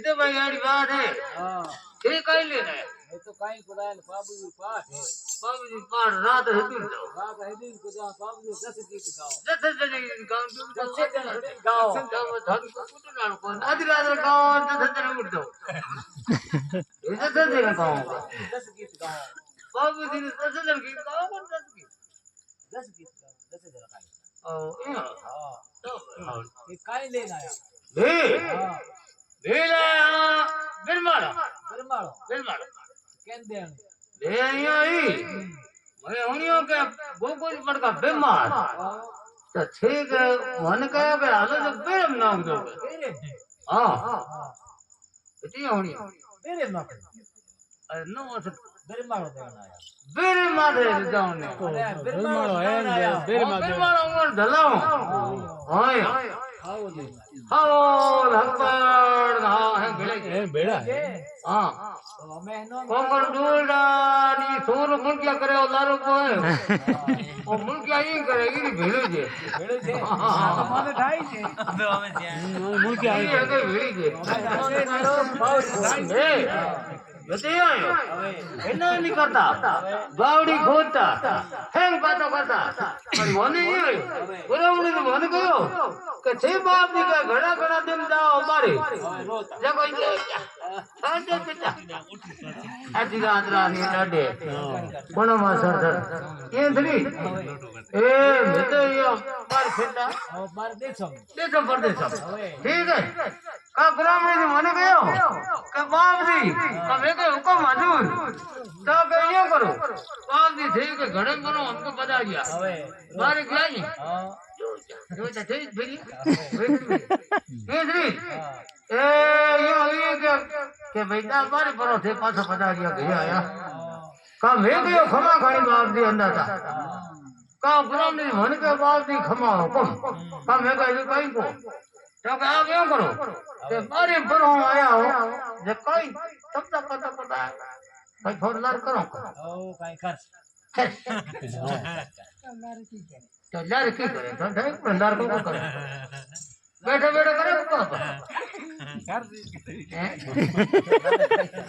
तो भाई यारी बात है ये कहीं लेना है तो कहीं खुदा ने बाबूजी पाठ है बाबूजी पाठ रात है दिन जाओ रात है दिन को जा बाबूजी 10 गीत गाओ 10 जने गाओ तुम 10 जने गाओ जब धन कुछ ना को आधी रात गाओ 10 जने उठ जाओ ये 10 जने गाओ 10 गीत गाओ बाबूजी ने 10 जने गीत गाओ कौन 10 गीत गाओ 10 जने गाओ ओ ये हां तो ये काई लेना आया ले हां ले लाया बिरमाड़ा बिरमाड़ो कहंदे ले आई मैं हुनियो के गोकुल पर का बीमार तो ठीक है मन कहे के हालो तो बेरम नाम दो तेरे हां इतनी हुनियो तेरे ना अरे नो बिरमाड़ो देना आया बेरे माथे जाने बिरमाड़ो है बिरमाड़ा उमर ढलाओ हाय आओ दे हाओ लखपड़ हां है बेड़े बेड़ा है हां महीनों कोकर डूलडा नी सोर मुंकिया करे ओ लारो को ओ मुंकिया ही करेगी नी भेड़ो जे हमारे ढाई छे अब हमें जे मुंकिया ही है के भेड़ी जे बते आयो एना नहीं करता बावड़ी खोदता हैंग बातो करता पर मोने ये बरोबर ने मन कयो के छे बाप दी का घड़ा घड़ा दिन जाओ मारे जको ये साडे पिता आजी रात रानी लाडे कोण मा सर ये थरी ए मैं तो ये मार फेटा मार देछो परदेश ठीक है का ब्राह्मण ने मन कयो के बाप दी कमे के हुकुम मंजूर तो के यो करो बाप दी ठीक है घड़े करो हमको बता दिया मारे क्या ही जो चाहे फिर ये थरी ये के बेटा बारे परो थे पाछा पता दिया के आया का वे गयो खमा खानी बाप दी अंडा था का ब्राह्मण ने मन के बाप दी खमा हुकुम का मैं कह कहीं को तो का आप यो करो के बारे परो आया हो जे कोई तब तक पता भाई थोड़ा लड़ करो ओ काई कर तो लड़ की करे तो ढंग लड़ को करे बैठे बैठे करे को कर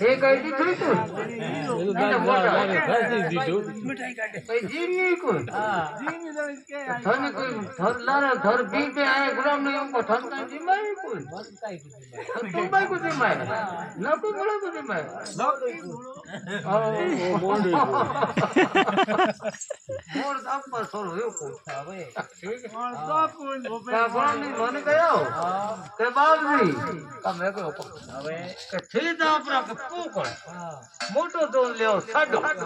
एक ऐसी थोड़ी तो मिठाई काटे भाई जीनी को हां जीनी तो इसके धन कोई धर लारा धर बी पे आए गुलाम ने उनको धन का जिम्मेदारी कोई बस काई की तुम भाई को जिम्मेदारी ना कोई बड़ा को जिम्मेदारी ना कोई ओ मोर दाप पर सोर हो को હવે ठीक है और सब कोई का गुलाम ने मन गयो के बाप जी का मैं को હવે કે થઈ જા આપણા કે પૂકળ हां મોટો તો લ્યો સાડો